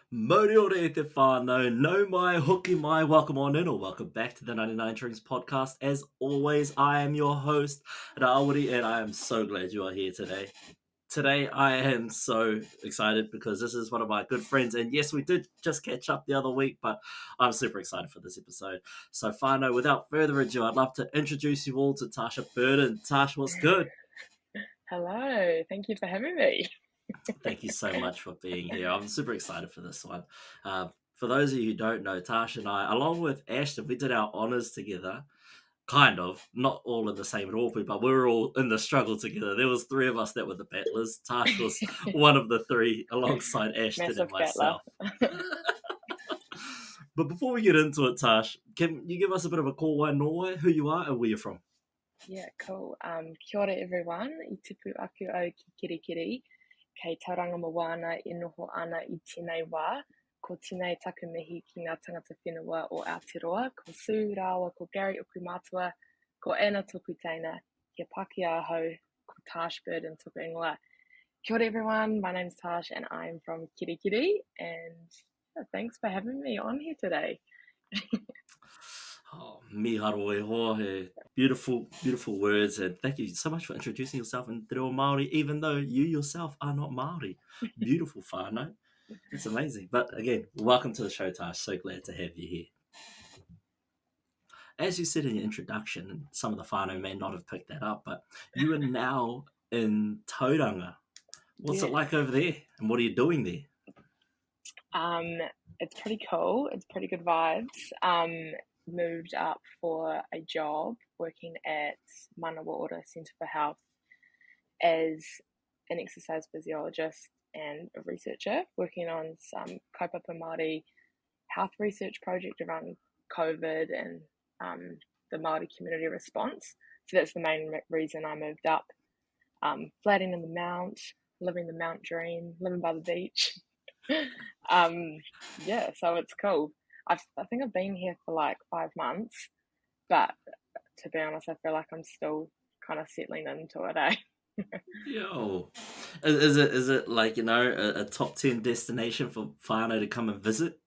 Mori ora e te whānau, no mai, hoki mai, welcome on in or welcome back to the 99Dreams podcast. As always, I am your host, Rawiri, and I am so glad you are here today. Today, I am so excited because this is one of my good friends, and yes, we did just catch up the other week, but I'm super excited for this episode. So, whānau, without further ado, I'd love to introduce you all to Tasha Burton. Tash, what's good? Hello, thank you for having me. Thank you so much for being here. I'm super excited for this one. For those of you who don't know, Tash and I, along with Ashton, we did our honours together. Kind of, not all in the same raupo, but we were all in the struggle together. There was three of us that were the battlers. Tash was one of the three, alongside Ashton and Massive battler. myself. But before we get into it, Tash, can you give us a bit of a call whānau, who you are and where you're from? Yeah, cool. Kia ora everyone, I tipu aku o ki kirikiri, kei tauranga moana e noho ana I tēnei wā, ko tēnei taku mihi ki ngā tangata whenua o Aotearoa, ko Sue Rawa, ko Gary Okumātua, ko Anna Toku Teina, kia Paki Ahau, ko Tash Burton Toku Ingoa. Kia ora everyone, my name's Tash and I'm from Kirikiri, and thanks for having me on here today. Oh, miharo e hoa, beautiful, beautiful words, and thank you so much for introducing yourself in Te Reo Māori, even though you yourself are not Māori. Beautiful whānau. It's amazing. But again, welcome to the show, Tash. So glad to have you here. As you said in your introduction, and some of the whānau may not have picked that up, but you are now in Tauranga. What's it like over there, and what are you doing there? It's pretty cool. It's pretty good vibes. Moved up for a job working at Manawa Centre for Health as an exercise physiologist and a researcher, working on some kaupapa Māori health research project around COVID and the Māori community response. So that's the main reason I moved up. Flatting in the Mount, living the Mount dream, living by the beach. Yeah, so it's cool. I think I've been here for like 5 months, but to be honest, I feel like I'm still kind of settling into it, eh? Yo, is it like, you know, a top 10 destination for whānau to come and visit?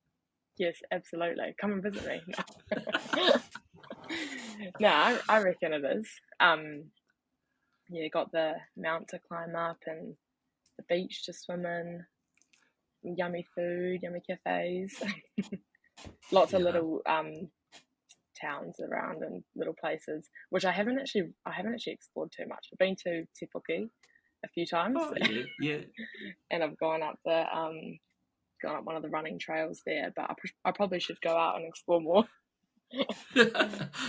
Yes, absolutely. Come and visit me. No, I reckon it is. Yeah, got the mount to climb up and the beach to swim in. Yummy food, yummy cafes. Lots of little towns around and little places, which I haven't actually explored too much. I've been to Te Puke a few times. Oh, yeah. And I've gone up one of the running trails there, but I probably should go out and explore more.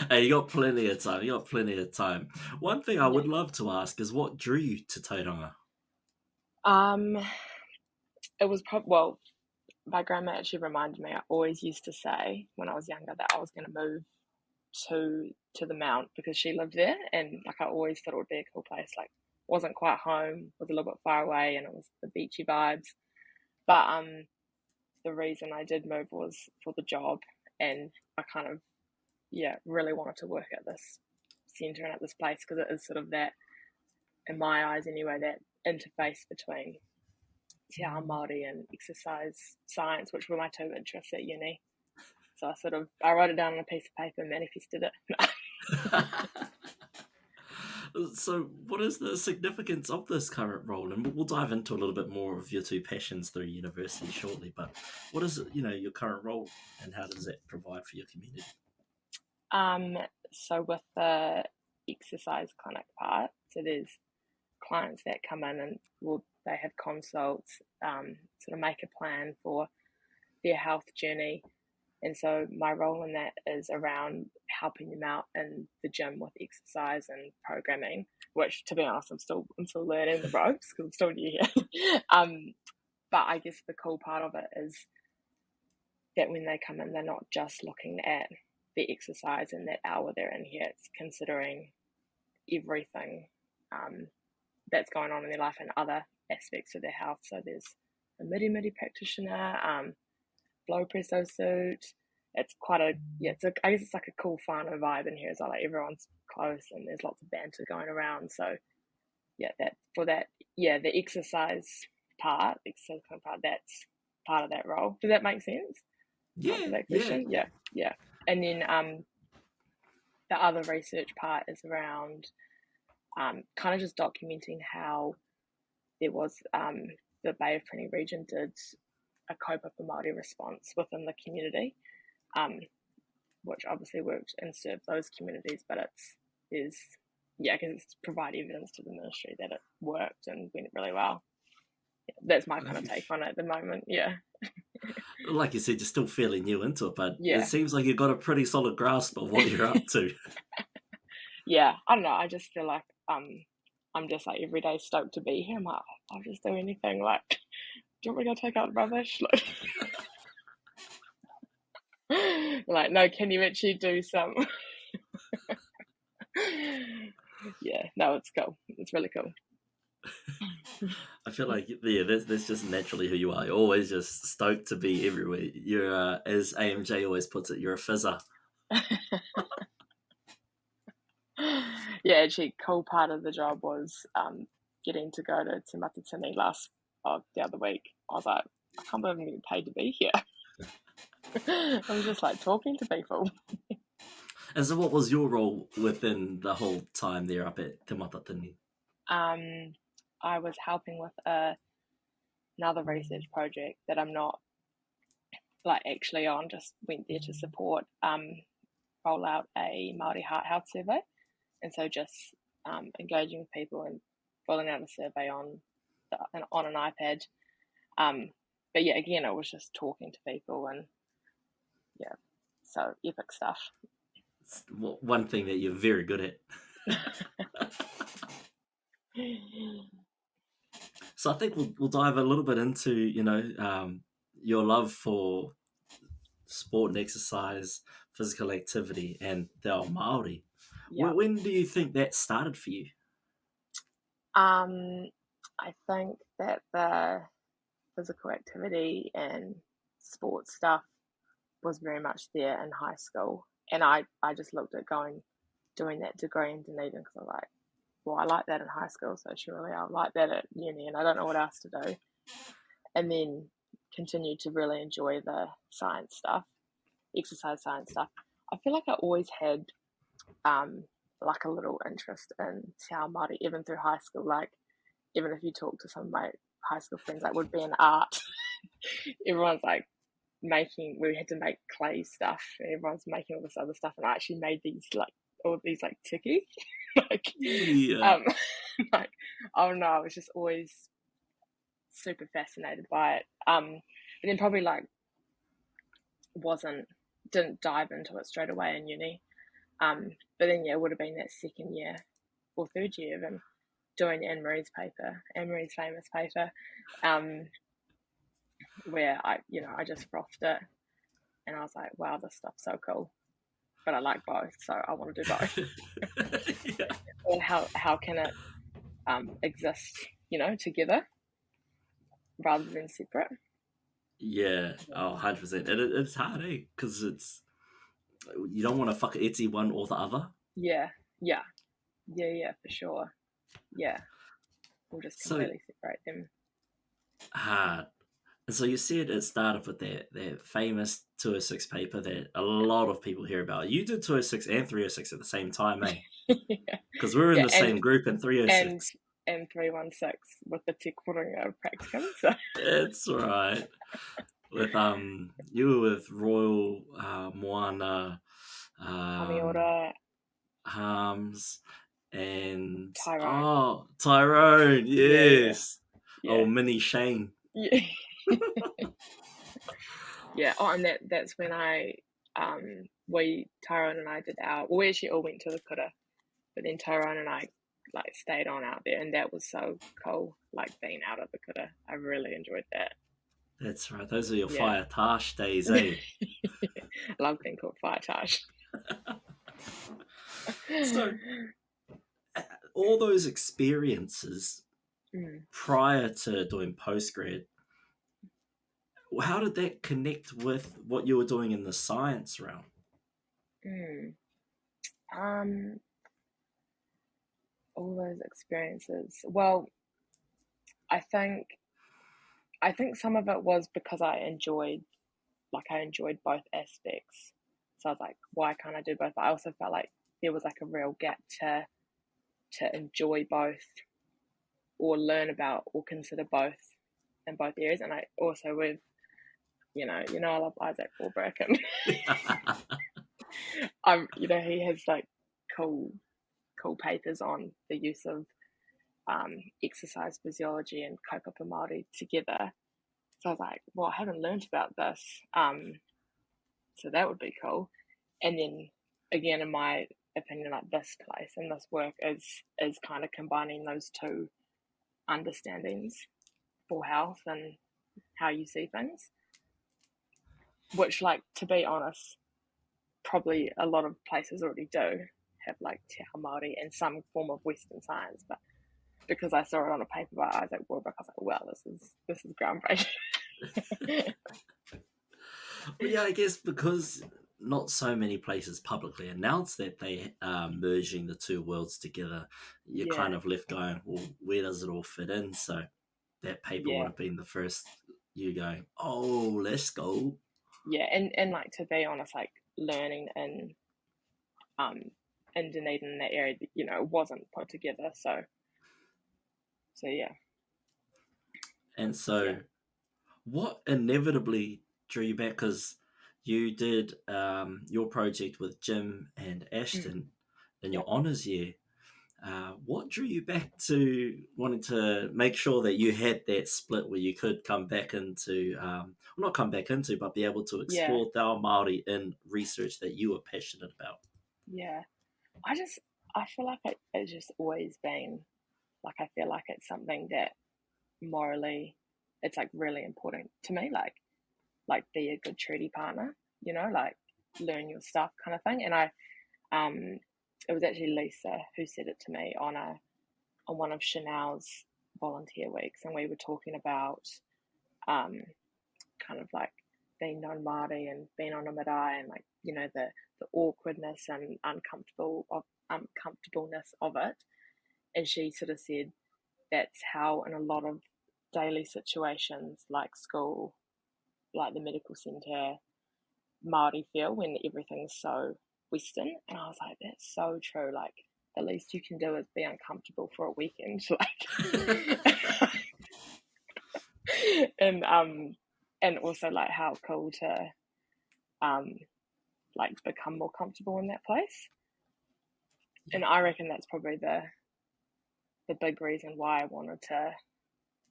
Hey, you got plenty of time. One thing I would love to ask is, what drew you to Tauranga? It was my grandma actually reminded me. I always used to say when I was younger that I was going to move to the Mount because she lived there, and like I always thought it would be a cool place. Like, wasn't quite home, was a little bit far away, and it was the beachy vibes. But the reason I did move was for the job, and I kind of really wanted to work at this centre and at this place because it is sort of that, in my eyes anyway, that interface between te ao Māori and exercise science, which were my two interests at uni. So I wrote it down on a piece of paper and manifested it. So what is the significance of this current role? And we'll dive into a little bit more of your two passions through university shortly, but what is, your current role and how does that provide for your community? So with the exercise clinic part, so there's clients that come in and they have consults, sort of make a plan for their health journey. And so my role in that is around helping them out in the gym with exercise and programming, which, to be honest, I'm still learning the ropes because I'm still new here. But I guess the cool part of it is that when they come in, they're not just looking at the exercise in that hour they're in here. It's considering everything that's going on in their life and other aspects of their health. So there's a midi practitioner, blow presso suit. It's quite I guess it's like a cool whānau vibe in here as well. Like, everyone's close and there's lots of banter going around. So the exercise part, that's part of that role. Does that make sense? Yeah, That yeah. question? Yeah. And then the other research part is around kind of just documenting how there was the Bay of Plenty region did a kaupapa Māori response within the community, which obviously worked and served those communities, but because it's provide evidence to the ministry that it worked and went really well. That's my kind of take on it at the moment. Yeah. Like you said, you're still fairly new into it, but Yeah. it seems like you've got a pretty solid grasp of what you're up to. Yeah, I don't know. I just feel like I'm just like every day stoked to be here. I'm like, I'll just do anything. Like, do you want me to go take out the rubbish? Like, no, can you actually do some? Yeah, no, it's cool. It's really cool. I feel like, yeah, that's just naturally who you are. You're always just stoked to be everywhere. You're, as AMJ always puts it, you're a fizzer. Yeah, actually, cool part of the job was getting to go to Te Matatini the other week. I was like, I can't believe I'm getting paid to be here. I was just like talking to people. And so what was your role within the whole time there up at Te Matatini? I was helping with another research project that I'm not like actually on, just went there to support roll out a Māori heart health survey. And so just engaging with people and filling out a survey on an iPad. But yeah, again, it was just talking to people and yeah, so epic stuff. It's one thing that you're very good at. So I think we'll dive a little bit into, your love for sport and exercise, physical activity, and te ao Māori. Yeah. When do you think that started for you? I think that the physical activity and sports stuff was very much there in high school. And I just looked at doing that degree in Dunedin because I was like, well, I like that in high school, so surely I'll like that at uni, and I don't know what else to do. And then continued to really enjoy the science stuff, exercise science stuff. I feel like I always had like a little interest in te ao Māori, even through high school. Like, even if you talk to some of my high school friends, that would be in art. Everyone's like we had to make clay stuff, and everyone's making all this other stuff, and I actually made all these tiki. Yeah. Like, oh no, I was just always super fascinated by it. But then probably didn't dive into it straight away in uni. But then it would have been that second year or third year even doing Anne Marie's famous paper, where I just frothed it, and I was like, wow, this stuff's so cool. But I like both, so I want to do both. Yeah. Or how can it exist, together rather than separate? Yeah, 100%. It's hard, eh? Because you don't want to fuck etsy one or the other. Yeah, for sure. Yeah, we'll just completely separate them. Hard. And so you said it started with that famous 206 paper that a lot of people hear about. You did 206 and 306 at the same time, eh? Because we were in the same group in 306. And 316 with the Te Kōrero practicum. So. That's right. With you were with Royal, Moana, Harms, and Tyrone, yes. Yeah. Oh, Mini Shane. Yeah. Yeah. Oh, and that's when Tyrone and I did we actually all went to the kura, but then Tyrone and I stayed on out there, and that was so cool, being out of the kura. I really enjoyed that. That's right. Those are your Fire Tash days, eh? I love being called Fire Tash. So, all those experiences prior to doing postgrad, how did that connect with what you were doing in the science realm? All those experiences. Well, I think I think some of it was because I enjoyed both aspects. So I was like, why can't I do both? But I also felt like there was like a real gap to enjoy both or learn about or consider both in both areas. And I also with, I love Isaac Warbrick, and he has like cool papers on the use of exercise physiology and kaupapa Māori together. So I was like, well, I haven't learned about this, so that would be cool. And then again, in my opinion, like this place and this work is kind of combining those two understandings for health and how you see things, which, like, to be honest, probably a lot of places already do have like te ao Māori and some form of Western science, but because I saw it on a paper by Isaac Warbrick, I was like, well, this is groundbreaking. Well, yeah, I guess because not so many places publicly announce that they are merging the two worlds together, you're kind of left going, well, where does it all fit in? So that paper would have been the first you going, oh, let's go. Yeah, and like, to be honest, like learning in Dunedin in that area, wasn't put together. So yeah. And so what inevitably drew you back? Because you did your project with Jim and Ashton in your honours year. What drew you back to wanting to make sure that you had that split where you could come back into, not come back into, but be able to explore te ao Māori in research that you were passionate about? Yeah, I feel like it's just always been, like, I feel like it's something that morally, it's like really important to me, like be a good treaty partner, like learn your stuff kind of thing. And it was actually Lisa who said it to me on one of Chanel's volunteer weeks, and we were talking about kind of like being non-Māori and being on a marae, and like, the awkwardness and uncomfortableness of it. And she sort of said that's how in a lot of daily situations like school, like the medical centre, Māori feel when everything's so Western. And I was like, that's so true. Like, the least you can do is be uncomfortable for a weekend, like. And also like how cool to like become more comfortable in that place. And I reckon that's probably the big reason why I wanted to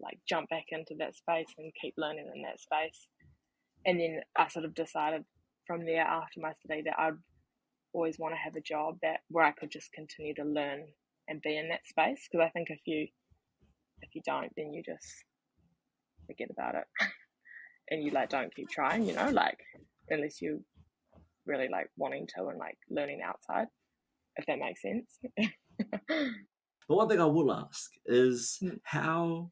like jump back into that space and keep learning in that space. And then I sort of decided from there, after my study, that I'd always want to have a job where I could just continue to learn and be in that space. Because I think if you don't, then you just forget about it, and you like don't keep trying, like, unless you really like wanting to and like learning outside, if that makes sense. But one thing I will ask is, how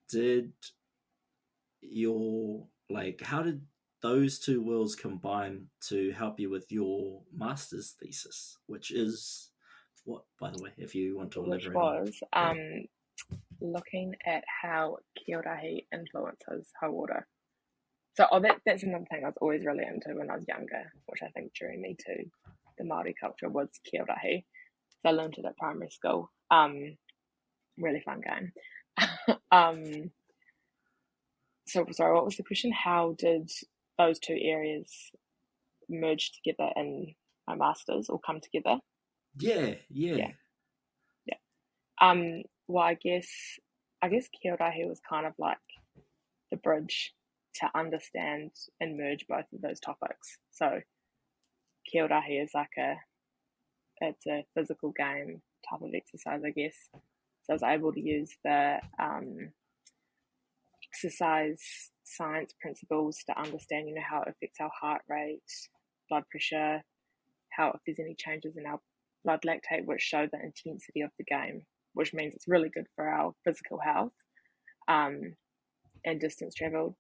did those two worlds combine to help you with your master's thesis, which is what, by the way, if you want to elaborate? Which was looking at how kīorahi influences hauora. So that's another thing I was always really into when I was younger, which I think drew me to the Māori culture, was kīorahi. So I learned it at primary school. Really fun game. So sorry, what was the question? How did those two areas merge together in my master's, or come together? Yeah. Well, I guess kīorahi was kind of like the bridge to understand and merge both of those topics. So kīorahi is like it's a physical game type of exercise, I guess. So I was able to use the exercise science principles to understand, how it affects our heart rate, blood pressure, if there's any changes in our blood lactate, which show the intensity of the game, which means it's really good for our physical health, and distance travelled.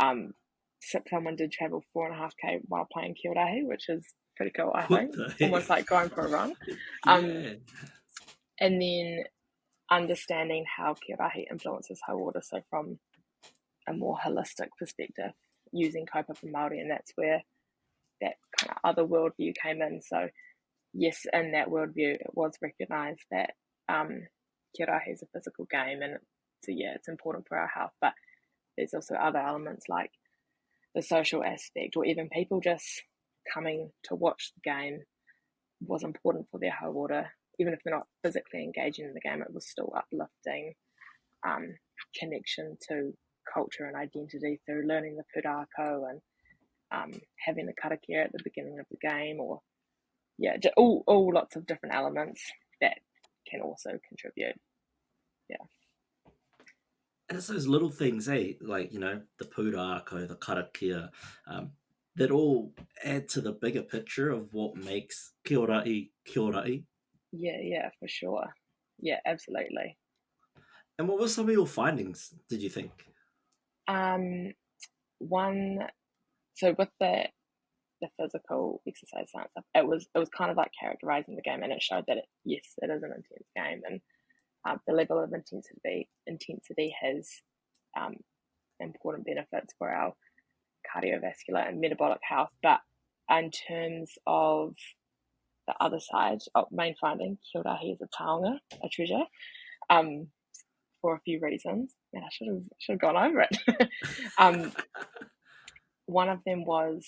Someone did travel 4.5k while playing kīorahi, which is pretty cool, I think. Almost like going for a run. And then understanding how kīorahi influences hauora, so from a more holistic perspective using kaupapa Māori, and that's where that kind of other worldview came in. So yes, in that worldview, it was recognised that kia rahi is a physical game, and so yeah, it's important for our health, but there's also other elements like the social aspect, or even people just coming to watch the game was important for their hauora. Even if they're not physically engaging in the game, it was still uplifting connection to culture and identity through learning the pūrākau and having the karakia at the beginning of the game, or yeah, all lots of different elements that can also contribute. Yeah. And it's those little things, like, the pūrākau, the karakia, that all add to the bigger picture of what makes kia rai kia rai. Yeah, for sure. Yeah, absolutely. And what were some of your findings, did you think? So with the physical exercise science stuff, it was kind of like characterizing the game, and it showed that it is an intense game, and the level of intensity has important benefits for our cardiovascular and metabolic health. But in terms of the other side, main finding, kia rahi is a taonga, a treasure, for a few reasons, and I should have gone over it. One of them was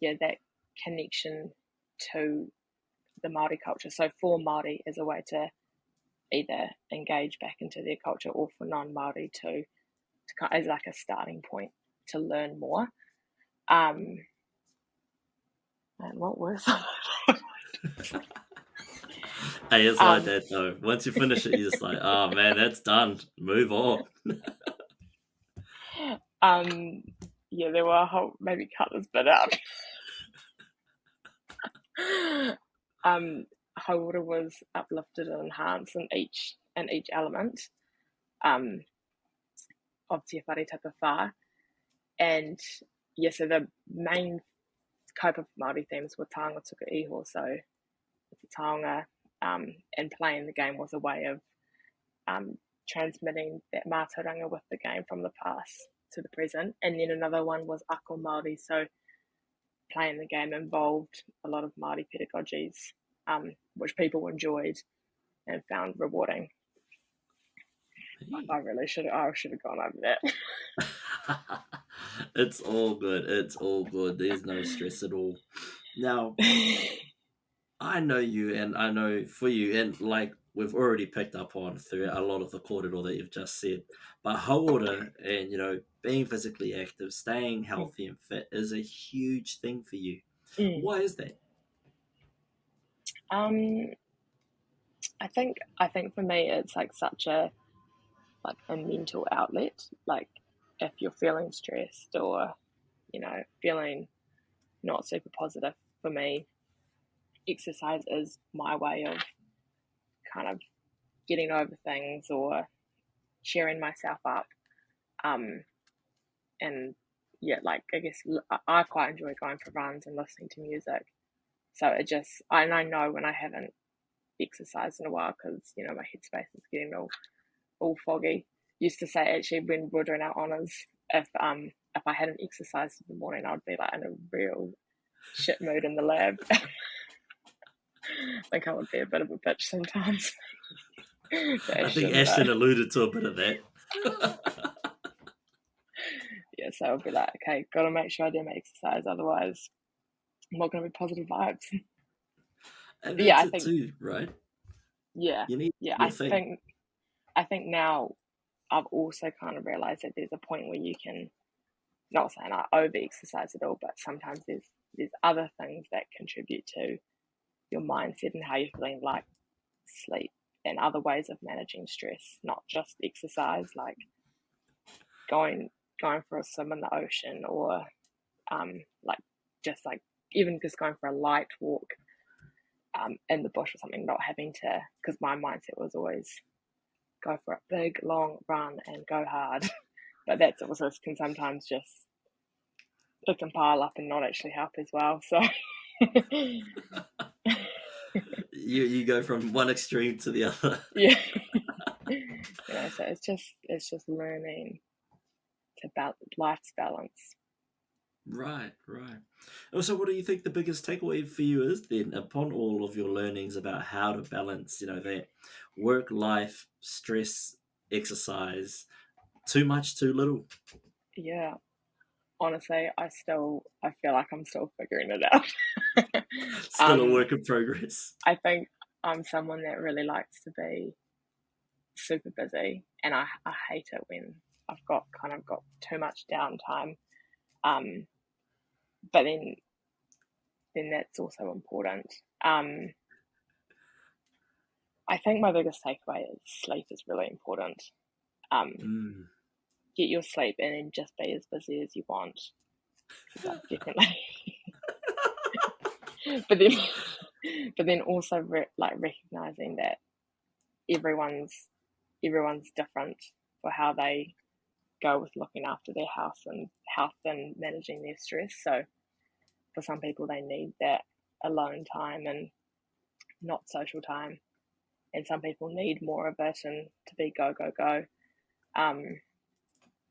that connection to the Māori culture. So for Māori as a way to either engage back into their culture, or for non-Māori to as like a starting point to learn more. And what were some of those? Hey, it's like that though. Once you finish it, you're just like, oh man, that's done. Move on. Yeah, there were a whole, maybe cut this bit out. Hauora was uplifted and enhanced in each element of Te Whare Tapa Whā. And so the main kaupapa Māori themes were taonga tuku iho, so the taonga and playing the game was a way of transmitting that mātauranga with the game from the past to the present. And then another one was ako Māori, so playing the game involved a lot of Māori pedagogies, which people enjoyed and found rewarding. I should have gone over that. It's all good. There's no stress at all. Now, I know you, and I know for you, and like we've already picked up on through a lot of the kōrero that you've just said, but hauora and being physically active, staying healthy and fit is a huge thing for you. Why is that? I think for me it's like such a mental outlet. Like if you're feeling stressed or feeling not super positive, for me exercise is my way of kind of getting over things or cheering myself up. And yeah, like I guess I quite enjoy going for runs and listening to music. So I know when I haven't exercised in a while, because my headspace is getting all foggy. Used to say actually when we were doing our honours, if I hadn't exercised in the morning, I'd be like in a real shit mood in the lab. I think I would be a bit of a bitch sometimes. I think Ashton alluded to a bit of that. Yeah, so I'll be like, okay, gotta make sure I do my exercise, otherwise I'm not gonna be positive vibes. And that's I think too, right? Yeah. You need I think now I've also kind of realised that there's a point where you can, not saying I over exercise at all, but sometimes there's other things that contribute to your mindset and how you're feeling, like sleep and other ways of managing stress, not just exercise, like going for a swim in the ocean, or even just going for a light walk in the bush or something, not having to, because my mindset was always go for a big long run and go hard. But that's also can sometimes it can pile up and not actually help as well. So you go from one extreme to the other. Yeah. So it's just learning life's balance. Right. Also, what do you think the biggest takeaway for you is then, upon all of your learnings about how to balance, that work life, stress, exercise, too much, too little? Yeah, honestly, I feel like I'm still figuring it out. Still a work in progress. I think I'm someone that really likes to be super busy, and I hate it when I've got too much downtime. But then that's also important. I think my biggest takeaway is sleep is really important. Get your sleep in and just be as busy as you want. Definitely. but then also recognizing that everyone's different for how they go with looking after their health and managing their stress. So for some people, they need that alone time and not social time, and some people need more of it and to be go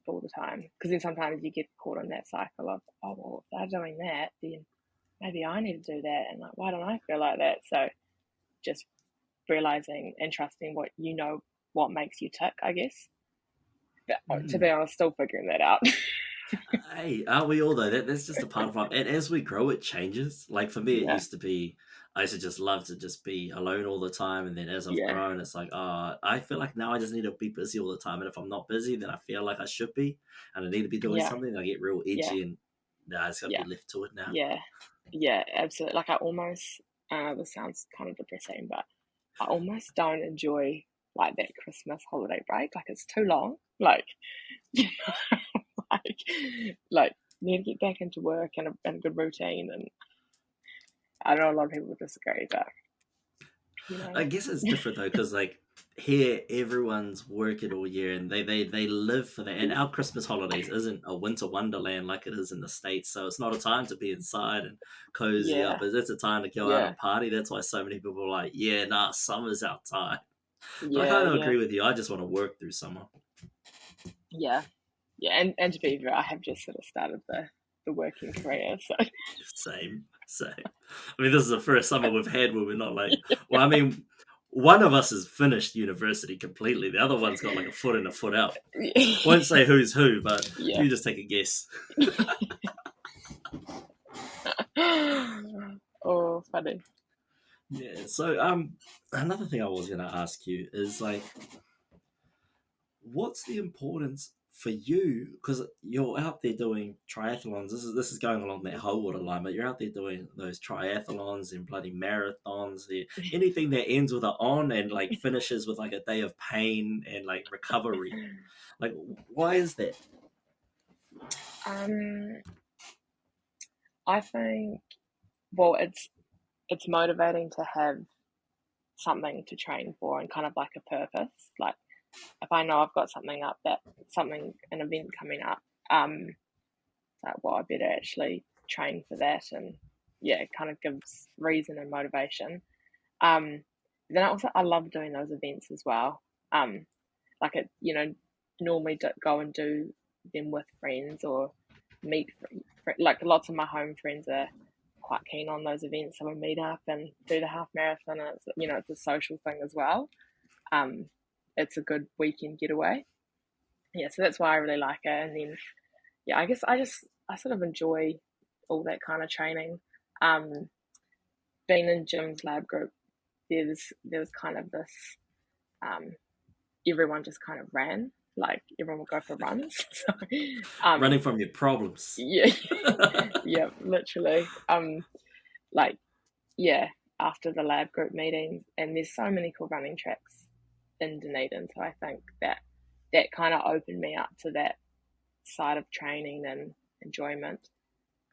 all the time. Because then sometimes you get caught in that cycle of, oh well, if they're doing that, then maybe I need to do that, and like, why don't I feel like that? So just realizing and trusting what makes you tick, I guess. But to be honest, still figuring that out. Hey, aren't we all though? That's just a part of life. And as we grow, it changes. Like for me, it used to be, I used to just love to just be alone all the time. And then as I've grown, it's like, I feel like now I just need to be busy all the time. And if I'm not busy, then I feel like I should be. And I need to be doing something. I get real itchy and it's got to be left to it now. Yeah, absolutely. Like I almost, this sounds kind of depressing, but I almost don't enjoy like that Christmas holiday break. Like it's too long. Like, like need to get back into work and a good routine. And I know a lot of people would disagree, but I guess it's different though, because like here everyone's working all year and they live for that. And our Christmas holidays isn't a winter wonderland like it is in the States, so it's not a time to be inside and cozy up. It's a time to go out and party. That's why so many people are like, summer's our time. But I kind of agree with you. I just want to work through summer. And to be fair, I have just sort of started the working career, so same. I mean, this is the first summer we've had where we're not like, well, I mean, one of us has finished university completely. The other one's got like a foot in, a foot out. Won't say who's who, but you just take a guess. Oh, funny. Yeah. So, another thing I was going to ask you is like, what's the importance for you, because you're out there doing triathlons. This is going along that whole water line, but you're out there doing those triathlons and bloody marathons. Anything that ends with an on and like finishes with like a day of pain and like recovery. Like, why is that? I think, well, it's motivating to have something to train for and kind of like a purpose. Like, if I know I've got an event coming up, it's like, well, I better actually train for that, and it kind of gives reason and motivation. Then I love doing those events as well. Like normally go and do them with friends or meet, like lots of my home friends are quite keen on those events, so we meet up and do the half marathon, and it's a social thing as well. It's a good weekend getaway. So that's why I really like it. And then I guess I sort of enjoy all that kind of training. Being in Jim's lab group, there's kind of this everyone just kind of ran, like everyone would go for runs. So, running from your problems. Literally. After the lab group meetings, and there's so many cool running tracks in Dunedin, so I think that kind of opened me up to that side of training and enjoyment,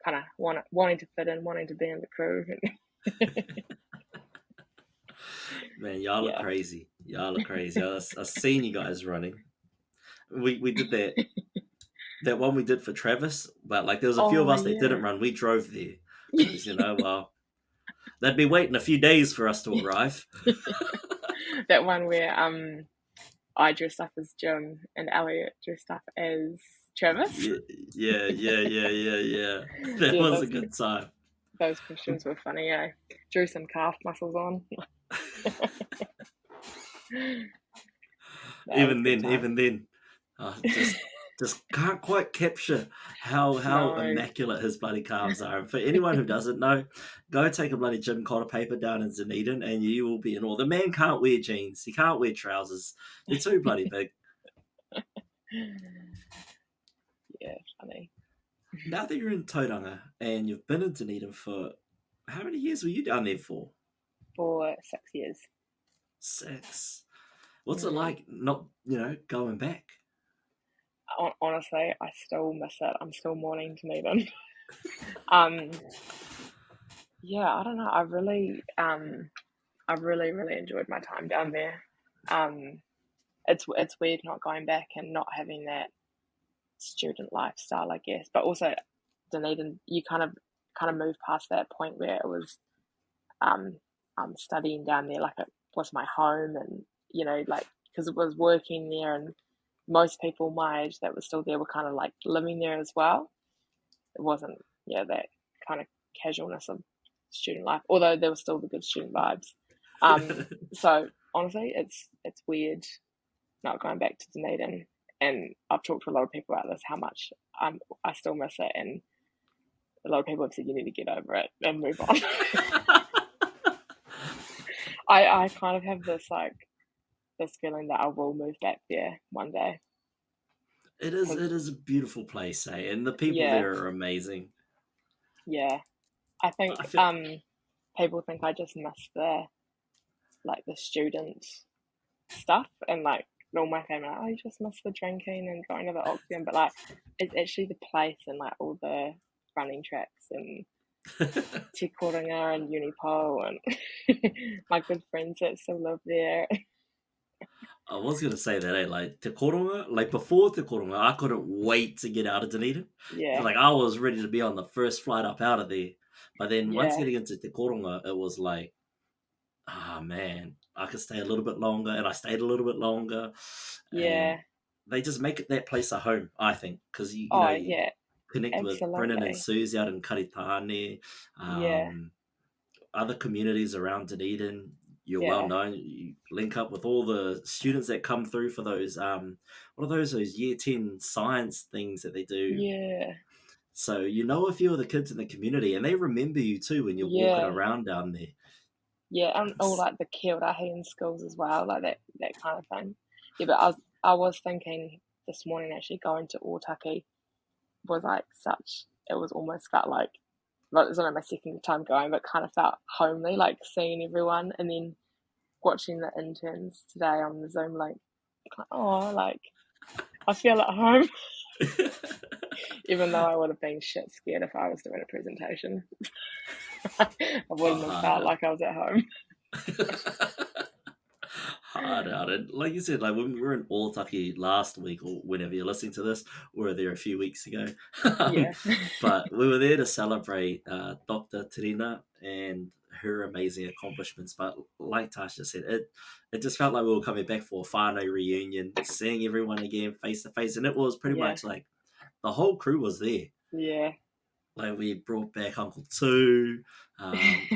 kind of wanting to fit in, wanting to be in the crew. Man, y'all are crazy. I've seen you guys running. We did that one we did for Travis, but like there was a few of us that didn't run. We drove there because they'd be waiting a few days for us to arrive. That one where I dressed up as Jim and Elliot dressed up as Travis. Yeah. That was a good time. Those questions were funny, eh? Drew some calf muscles on. Even then, just can't quite capture how No. immaculate his bloody calves are. And for anyone who doesn't know, go take a bloody gym collar paper down in Dunedin, and you will be in awe. The man can't wear jeans. He can't wear trousers. They're too bloody big. Yeah, funny. Now that you're in Tauranga and you've been in Dunedin for how many years were you down there for? For 6 years. 6. What's it like not, going back? Honestly, I still miss it. I'm still mourning Dunedin. Yeah, I don't know. I really enjoyed my time down there. It's weird not going back and not having that student lifestyle, I guess. But also, Dunedin, you kind of move past that point where it was studying down there, like it was my home, and like because it was working there, and most people my age that were still there were kind of like living there as well. It wasn't that kind of casualness of student life, although there were still the good student vibes. So honestly, it's weird not going back to Dunedin, and I've talked to a lot of people about this, how much I still miss it, and a lot of people have said you need to get over it and move on. I kind of have this feeling that I will move back there one day. It is a beautiful place, eh? And the people there are amazing. Yeah, I think people think I just miss the student stuff, and like all my family, you just miss the drinking and going to the Oxygen, but it's actually the place and like all the running tracks and Te Kōrero and Unipole and my good friends that still live there. I was going to say that, like Te Kōrero, like before Te Kōrero, I couldn't wait to get out of Dunedin. Yeah. Like I was ready to be on the first flight up out of there. But then once getting into Te Kōrero, it was like, man, I could stay a little bit longer, and I stayed a little bit longer. Yeah. And they just make that place a home, I think, because you connect Absolutely. with Brennan and Susie out in Karitane, other communities around Dunedin. You're well known. You link up with all the students that come through for those what are those year 10 science things that they do. Yeah. So a few of the kids in the community, and they remember you too when you're walking around down there. Yeah, and all like the kia ora in schools as well, like that kind of thing. Yeah, but I was thinking this morning actually going to Otago was it was almost felt like it was only my second time going, but kind of felt homely, like seeing everyone, and then watching the interns today on the Zoom link. I feel at home. Even though I would have been shit scared if I was doing a presentation. I wouldn't have felt like I was at home. Hard out. And like you said, like when we were in Otago last week, or whenever you're listening to this, we were there a few weeks ago. But we were there to celebrate Dr. Terina and her amazing accomplishments. But like Tasha said, it just felt like we were coming back for a whānau reunion, seeing everyone again face to face. And it was pretty much like the whole crew was there. Yeah. Like we brought back Uncle Tu,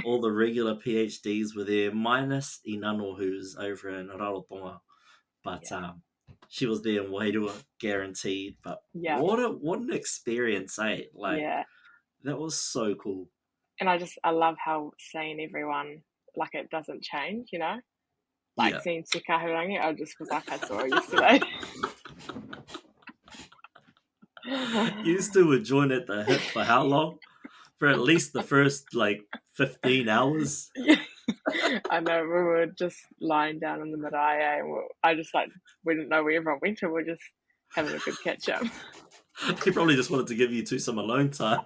all the regular PhDs were there, minus Inano, who's over in Rarotonga. But she was there in Wairua, guaranteed. But what an experience, eh? That was so cool. And I love how seeing everyone, like it doesn't change, Like seeing Te Kahurangi, I just was like, I saw her yesterday. You still were joined at the hip for how long? For at least the first 15 hours. I know, we were just lying down in the marae, and we didn't know where everyone went, and we were just having a good catch up. He probably just wanted to give you two some alone time.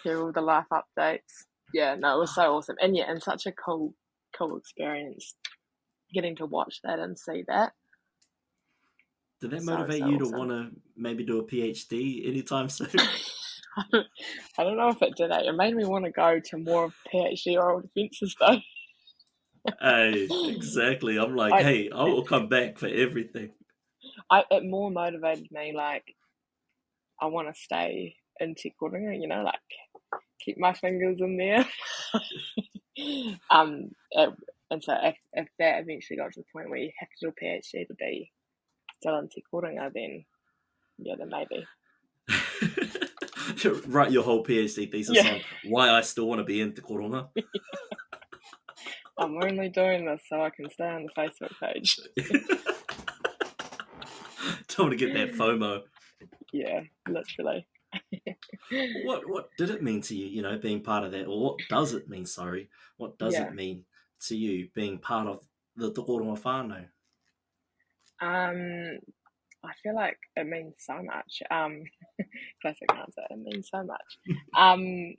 Hear all the life updates. Yeah, no, it was so awesome, and such a cool experience getting to watch that and see that. Did that motivate you to want to maybe do a PhD anytime soon? I don't know if it did. It made me want to go to more of PhD oral defences though. Hey, exactly. I'm like, I will come back for everything. it more motivated me, like, I want to stay in Te Korenga, you know, like, keep my fingers in there. And so if that eventually got to the point where you have to do a PhD to be still in Te Korenga, then maybe. Write your whole PhD thesis on why I still want to be in Te Korenga. I'm only doing this so I can stay on the Facebook page. Don't want to get that FOMO. Yeah, literally. What did it mean to you, you know, being part of that? Or what does it mean, what does it mean to you being part of the Te Korenga whānau? I feel like it means so much. Classic answer, it means so much. I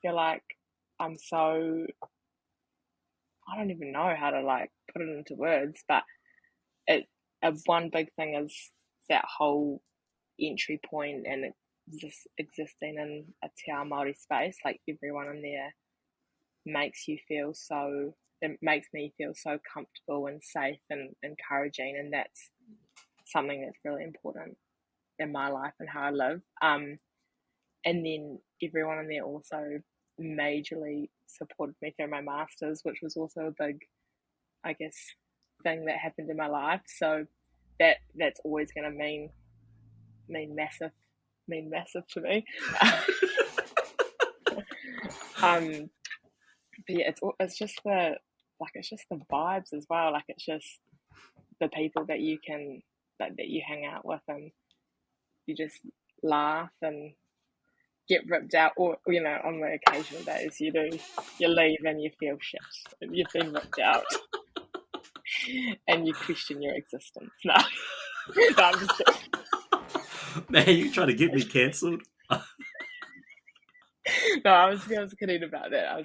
feel like I'm so, I don't even know how to like put it into words, but one big thing is that whole entry point and just existing in a te ao Māori space. Like, everyone in there makes me feel so comfortable and safe and encouraging, and that's something that's really important in my life and how I live. And then everyone in there also majorly supported me through my masters, which was also a big, I guess, thing that happened in my life. So that's always going to mean massive to me. But yeah, it's just the vibes as well. Like, it's just the people that you can that you hang out with, and you just laugh and get ripped out, or you know, on the occasional days you leave and you feel shit and you've been ripped out and you question your existence. No, I'm just kidding. Man, you trying to get me cancelled? No, I was kidding about that.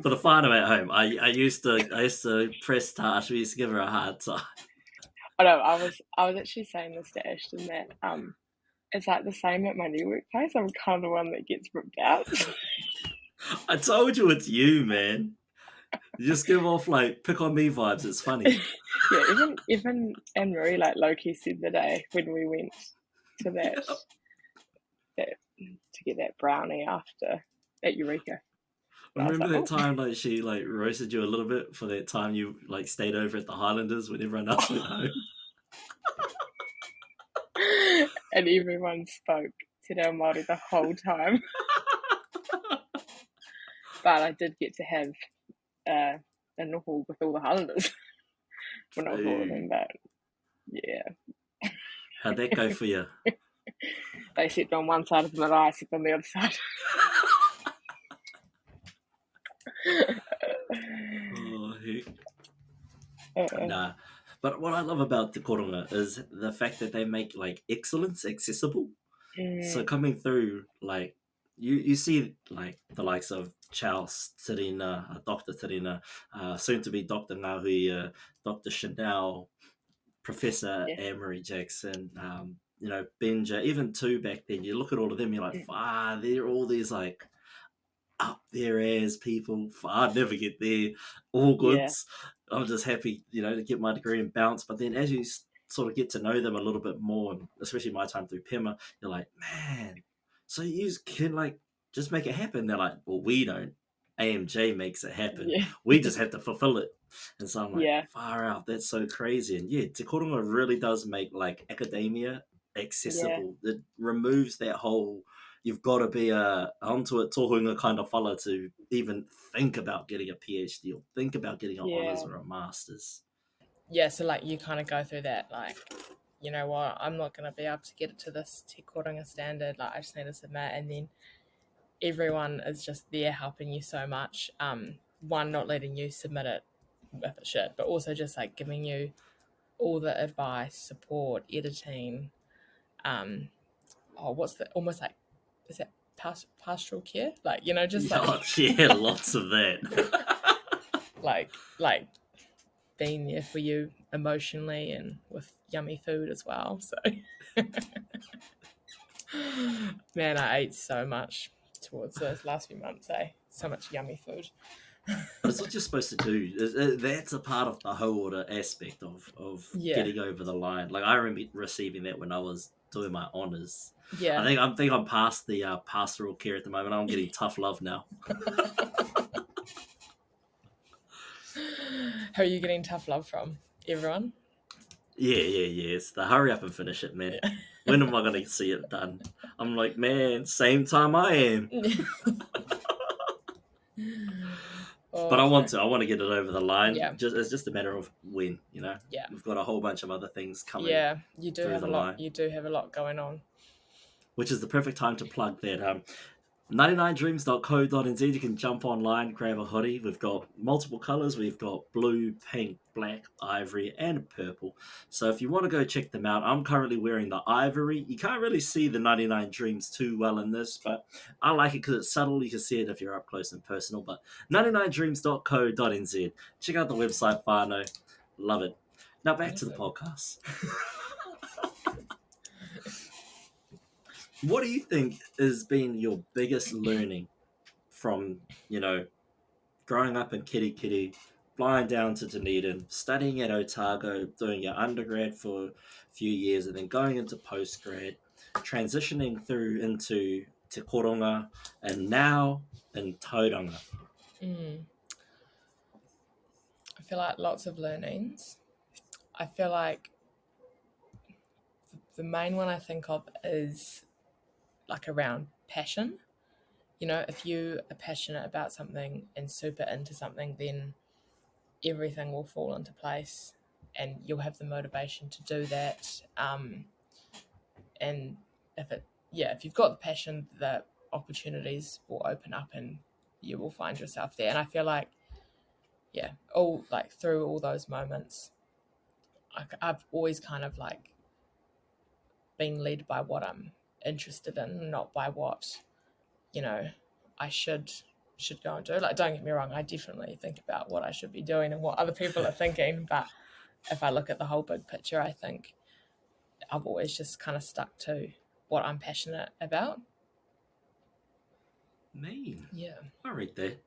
For the whānau at home, I used to press Tash. We used to give her a hard time. Oh no, I was actually saying this to Ashton that it's like the same at my new workplace. I'm kind of the one that gets ripped out. I told you it's you, man. You just give off like pick on me vibes. It's funny. Yeah, even Anne Marie like low-key said the day when we went to that to get that brownie after at Eureka. Remember that time like she like roasted you a little bit for that time you like stayed over at the Highlanders when everyone else went home? And everyone spoke te reo Māori the whole time. But I did get to have a noho with all the Highlanders. Well, not all of them, but yeah. How'd that go for you? They slept on one side of the marae, I slept on the other side. Oh, heck. Nah. But what I love about Te Korenga is the fact that they make like excellence accessible. So coming through, like you see like the likes of Charles Tirina, Dr. Tirina, soon to be Dr. Ngahui, Dr. Chanel, Professor Anne-Marie Jackson, you know, Benja, even two back then. You look at all of them, you're like, they're all these like up there as people. I'd never get there. All goods. Yeah. I'm just happy, you know, to get my degree and bounce. But then as you sort of get to know them a little bit more, and especially my time through PEMA, you're like, man, so you can like just make it happen. They're like, well, we don't. AMJ makes it happen. Yeah. We just have to fulfill it. And so I'm like, far out. That's so crazy. And yeah, Te Korenga really does make like academia accessible. Yeah. It removes that whole you've got to be onto it tohunga kind of fella to even think about getting a PhD or think about getting an honours or a master's. Yeah, so like you kind of go through that like, you know what, I'm not going to be able to get it to this Te Korenga standard, like I just need to submit, and then everyone is just there helping you so much. One, not letting you submit it with a shit, but also just like giving you all the advice, support, editing, almost like, is that pastoral care? Like, you know, just like... yeah, lots of that. like being there for you emotionally and with yummy food as well. So, man, I ate so much towards those last few months, so much yummy food. But it's what you're supposed to do. That's a part of the whole aspect of Yeah. getting over the line. Like I remember receiving that when I was doing my honours. Yeah. I think I'm past the pastoral care at the moment. I'm getting tough love now. Who are you getting tough love from? Everyone? Yeah. It's the hurry up and finish it, man. Yeah. When am I going to see it done? I'm like, man, same time I am. But I want to. I want to get it over the line. Yeah. It's just a matter of when, you know. Yeah. We've got a whole bunch of other things coming. Yeah, you do through have the a lot. line. You do have a lot going on. Which is the perfect time to plug that 99dreams.co.nz. You can jump online, grab a hoodie. We've got multiple colours. We've got blue, pink, black, ivory, and purple. So if you want to go check them out, I'm currently wearing the ivory. You can't really see the 99 Dreams too well in this, but I like it because it's subtle. You can see it if you're up close and personal. But 99dreams.co.nz. Check out the website, whānau. Love it. Now back to the podcast. What do you think has been your biggest learning from, growing up in Kitty, flying down to Dunedin, studying at Otago, doing your undergrad for a few years, and then going into postgrad, transitioning through into Te Koronga, and now in Tauranga? I feel like lots of learnings. I feel like the main one I think of is like around passion. If you are passionate about something and super into something, then everything will fall into place and you'll have the motivation to do that. And if you've got the passion, the opportunities will open up and you will find yourself there. And I feel like, through all those moments, I've always kind of like been led by what I'm interested in, not by what I should go and do. Like, don't get me wrong, I definitely think about what I should be doing and what other people are thinking, but if I look at the whole big picture, I think I've always just kind of stuck to what I'm passionate about. Man, Yeah, I read that.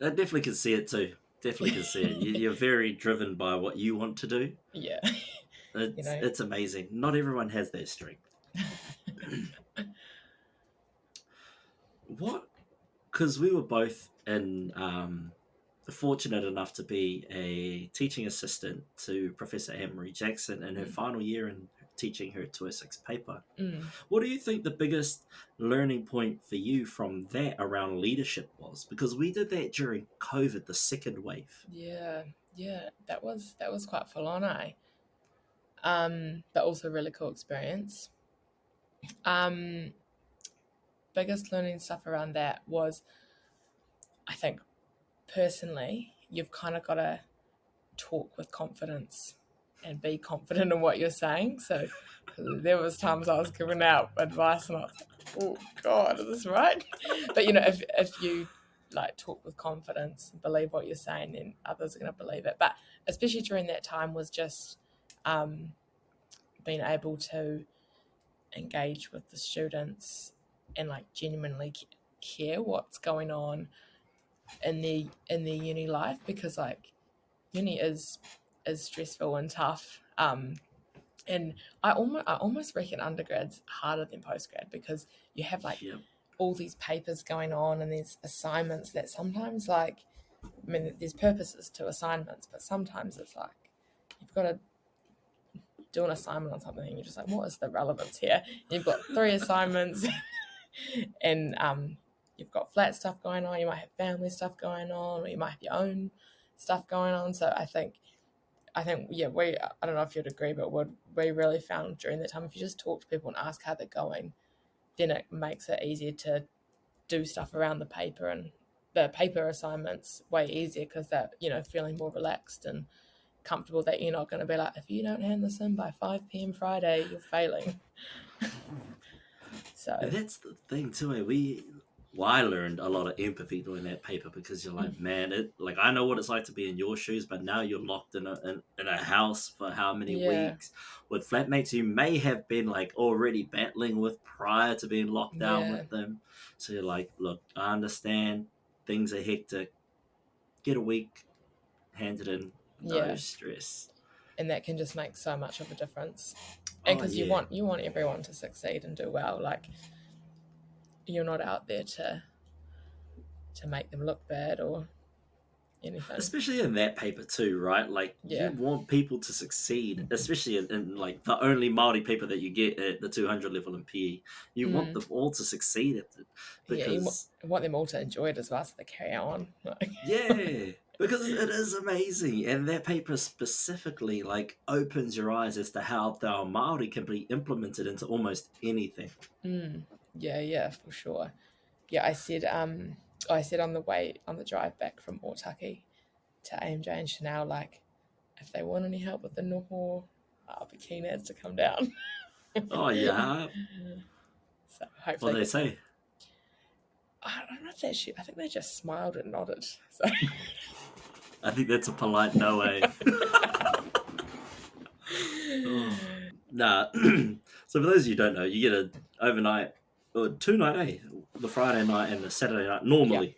I definitely can see it too. Definitely can see it. You're very driven by what you want to do. Yeah. It's amazing. Not everyone has that strength. What? Because we were both fortunate enough to be a teaching assistant to Professor Anne-Marie Jackson in her final year in teaching her 206 paper. What do you think the biggest learning point for you from that around leadership was? Because we did that during COVID, the second wave. Yeah, that was quite full on, but also a really cool experience. Biggest learning stuff around that was, I think, personally, you've kind of got to talk with confidence and be confident in what you're saying. So there was times I was giving out advice and I was like, oh God, is this right? But if you like talk with confidence and believe what you're saying, then others are going to believe it. But especially during that time was just being able to engage with the students and like genuinely care what's going on in their uni life, because like uni is stressful and tough, and I almost reckon undergrad's harder than postgrad, because you have like all these papers going on and there's assignments that sometimes, like, I mean, there's purposes to assignments, but sometimes it's like you've got to do an assignment on something and you're just like, what is the relevance here? And you've got 3 assignments and you've got flat stuff going on, you might have family stuff going on, or you might have your own stuff going on. So I think I don't know if you'd agree, but what we really found during that time, if you just talk to people and ask how they're going, then it makes it easier to do stuff around the paper, and the paper assignments way easier because they're, feeling more relaxed and comfortable that you're not going to be like, if you don't hand this in by 5 p.m. Friday, you're failing. So and that's the thing too. I learned a lot of empathy doing that paper, because you're like, man, I know what it's like to be in your shoes, but now you're locked in a house for how many weeks with flatmates you may have been like already battling with prior to being locked down with them. So you're like, look, I understand things are hectic. get a week handed in, no stress. And that can just make so much of a difference. Oh, And because you want everyone to succeed and do well. Like, you're not out there to make them look bad or anything. Especially in that paper too, right? Like, you want people to succeed, especially in like the only Māori paper that you get at the 200 level in PE. You want them all to succeed at it, because you want them all to enjoy it as well, so they carry on. yeah, because it is amazing, and that paper specifically like opens your eyes as to how te ao Māori can be implemented into almost anything. Yeah, for sure. Yeah, I said on the drive back from Otago to AMJ and Chanel, like, if they want any help with the noho, I'll be keen as to come down. Oh yeah. So hopefully. What do they say? I don't know if I think they just smiled and nodded. So I think that's a polite no way. Nah. So for those of you who don't know, you get an overnight or 2-night, the Friday night and the Saturday night normally.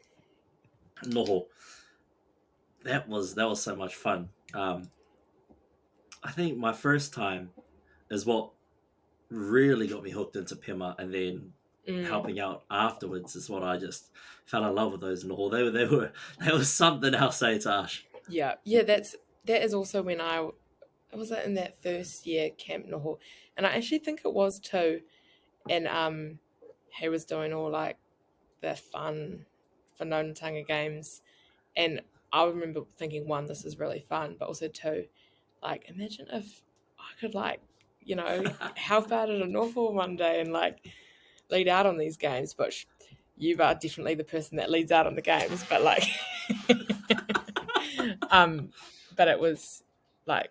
Noho. That was so much fun. I think my first time is what really got me hooked into Pema, and then helping out afterwards is what I just fell in love with those noho. They were something else, Tash. Yeah. That is also when I was in that first year camp noho, and I actually think it was too. And he was doing all like the fun whanaungatanga games, and I remember thinking, one, this is really fun, but also two, like, imagine if I could, like, help out at a noho one day and like lead out on these games. But you are definitely the person that leads out on the games, but like but it was like,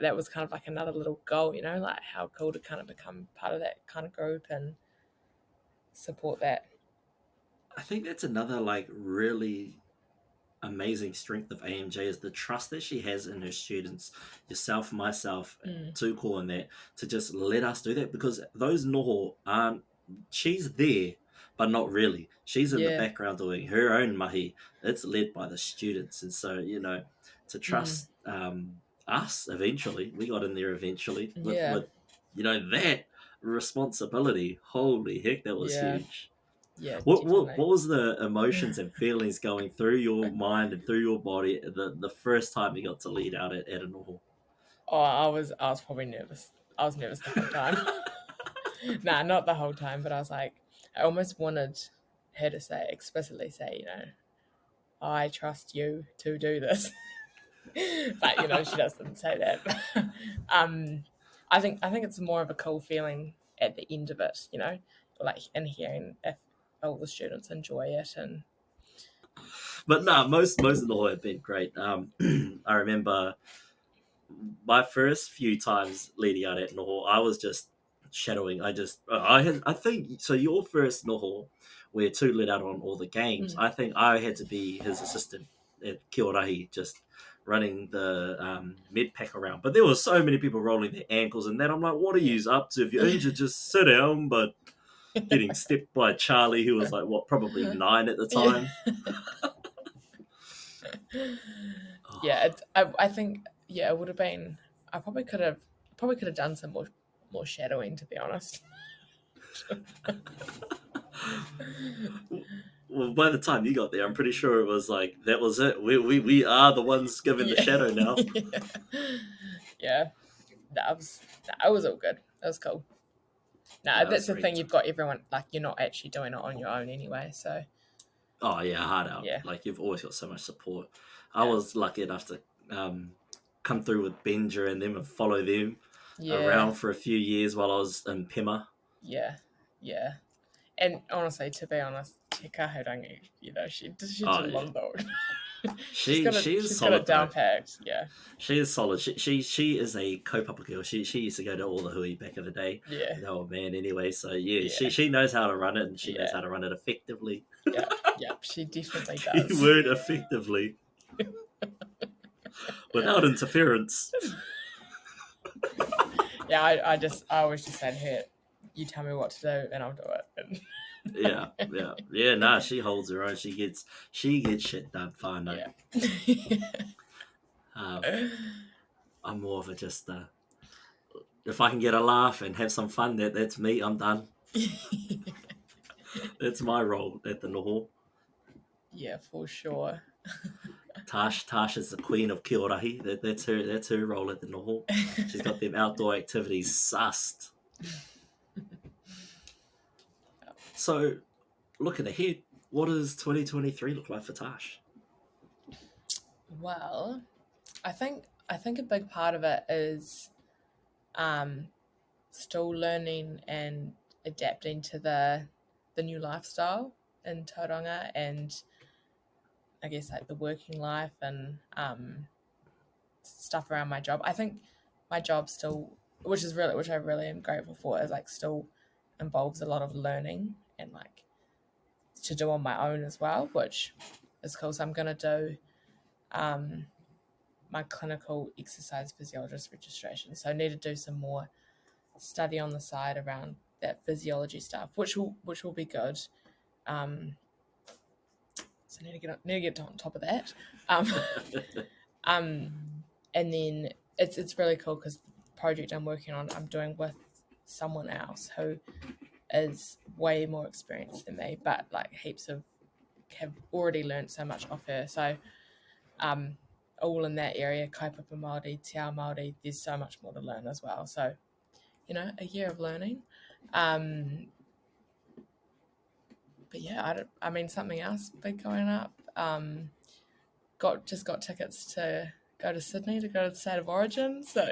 that was kind of like another little goal, like how cool to kind of become part of that kind of group and support that. I think that's another like really amazing strength of AMJ is the trust that she has in her students, yourself, myself, Tuko, and that, to just let us do that, because those noho aren't, she's there but not really, she's in the background doing her own mahi. It's led by the students, and so to trust us, eventually we got in there eventually with that responsibility. Holy heck, that was huge. Yeah. What was the emotions and feelings going through your mind and through your body the first time you got to lead out at a noho? Oh, I was probably nervous. I was nervous the whole time. Nah, not the whole time, but I was like, I almost wanted her to explicitly say, I trust you to do this. But she doesn't say that. I think it's more of a cool feeling at the end of it, like in hearing if all the students enjoy it. And but most of the have been great. I remember my first few times leading out at noho, I was just shadowing. I think so. Your first noho, where two led out on all the games, I think I had to be his assistant at Kiorahi, just running the med pack around. But there were so many people rolling their ankles and that. I'm like, what are you up to? If you're injured, just sit down. But getting stepped by Charlie, who was like, probably 9 at the time. Yeah, I think it would have been. I probably could have done some more shadowing, to be honest. Well, by the time you got there, I'm pretty sure it was like that was it. We are the ones giving the shadow now. Yeah, that was all good. That was cool. That's the thing. You've got everyone, like, you're not actually doing it on your own anyway. So. Oh yeah, hard out. Yeah. Like, you've always got so much support. I was lucky enough to come through with Benja and them and follow them around for a few years while I was in Pema. Yeah. And honestly, to be honest, Te Kahurangi, she did a lot of She's solid. Got it down packed. Yeah. She is solid. She is a kaupapa girl. She used to go to all the hui back in the day. Yeah. Oh man. Anyway, so she knows how to run it, and she knows how to run it effectively. Yeah. She definitely does. Keyword effectively. Without interference. Yeah, I always just said her, you tell me what to do and I'll do it. Yeah. Nah, she holds her own. She gets shit done. Fine, no. Yeah. I'm more of a just if I can get a laugh and have some fun, that's me. I'm done. That's my role at the noho. Yeah, for sure. Tash is the queen of kiorahi. That's her role at the noho. She's got them outdoor activities sussed. So, looking ahead, what does 2023 look like for Tash? Well, I think a big part of it is still learning and adapting to the new lifestyle in Tauranga, and I guess like the working life and stuff around my job. I think my job still, which I really am grateful for, is like still involves a lot of learning and like to do on my own as well, which is cool. So I'm gonna do my clinical exercise physiologist registration. So I need to do some more study on the side around that physiology stuff, which will be good. So I need to get on top of that. And then it's really cool because the project I'm working on, I'm doing with someone else who is way more experienced than me, but like have already learned so much off her. So all in that area, kaupapa Māori, te ao Māori, there's so much more to learn as well. So, a year of learning. But yeah, I mean, something else big going up. Got tickets to go to Sydney to go to the State of Origin. So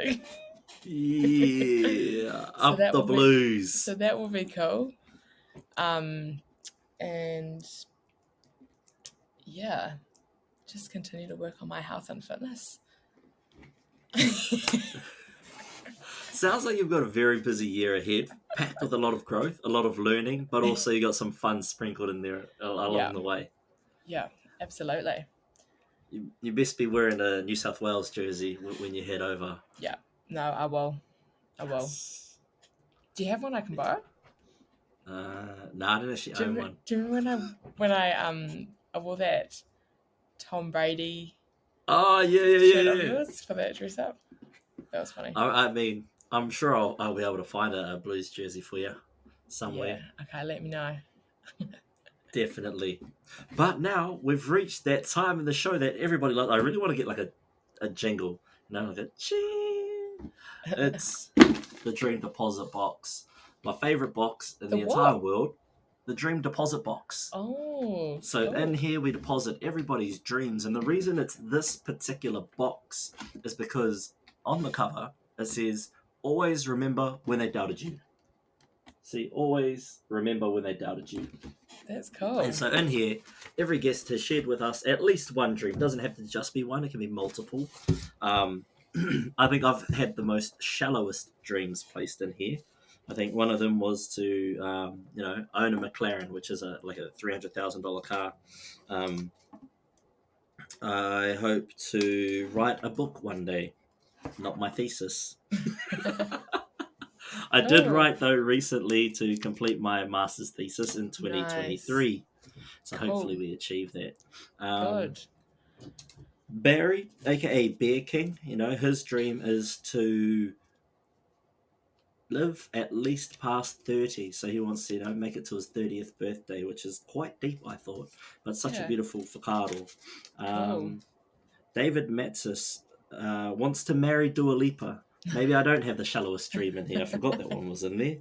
yeah, so up the blues. So that will be cool. And yeah, just continue to work on my health and fitness. Sounds like you've got a very busy year ahead, packed with a lot of growth, a lot of learning, but also you got some fun sprinkled in there along the way. Yeah, absolutely. You best be wearing a New South Wales jersey when you head over. Yeah, no, I will. Yes. Do you have one I can borrow? No, I don't actually own one. Do you remember when I wore that Tom Brady? Oh yeah. Yours for that dress up? That was funny. I mean, I'm sure I'll be able to find a Blues jersey for you somewhere. Yeah. Okay, let me know. Definitely. But now we've reached that time in the show that everybody loves. I really want to get like a jingle, like a ching. It's the Dream Deposit Box. My favorite box in the entire world. The Dream Deposit Box. Oh. So in here we deposit everybody's dreams, and the reason it's this particular box is because on the cover it says, "Always remember when they doubted you." See, always remember when they doubted you. That's cool. And so in here, every guest has shared with us at least one dream. It doesn't have to just be one, it can be multiple. I think I've had the most shallowest dreams placed in here. I think one of them was to, own a McLaren, which is like a $300,000 car. I hope to write a book one day, not my thesis. I did write, though, recently to complete my master's thesis in 2023. Nice. So hopefully we achieve that. Good. Barry, a.k.a. Bear King, his dream is to live at least past 30. So he wants to, make it to his 30th birthday, which is quite deep, I thought. But such a beautiful whakaaro. Cool. David Matsis wants to marry Dua Lipa. Maybe I don't have the shallowest dream in here. I forgot that one was in there.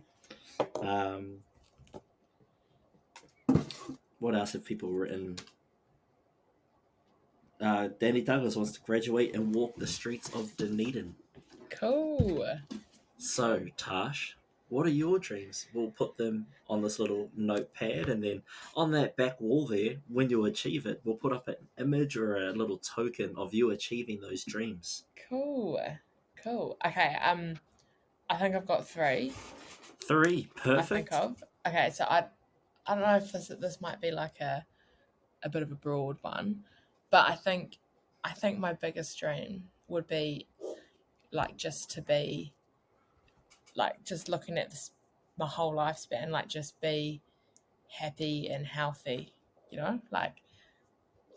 What else have people written? Danny Douglas wants to graduate and walk the streets of Dunedin. Cool. So, Tash, what are your dreams? We'll put them on this little notepad, and then on that back wall there, when you achieve it, we'll put up an image or a little token of you achieving those dreams. Cool. Okay, I think I've got 3. 3, perfect. Okay, so I don't know if this might be like a bit of a broad one, but I think my biggest dream would be like just to be like just looking at this my whole lifespan, like just be happy and healthy, you know, like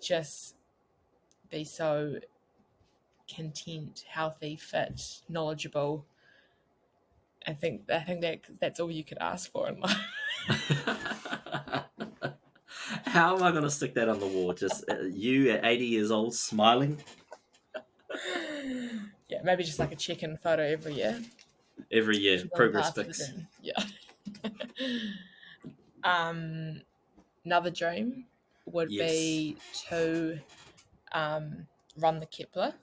just be so content, healthy, fit, knowledgeable. I think that's all you could ask for in life. How am I going to stick that on the wall? Just you at 80 years old smiling? Yeah, maybe just like a check-in photo every year. Every year, progress pics. Yeah. Another dream would be to run the Kepler,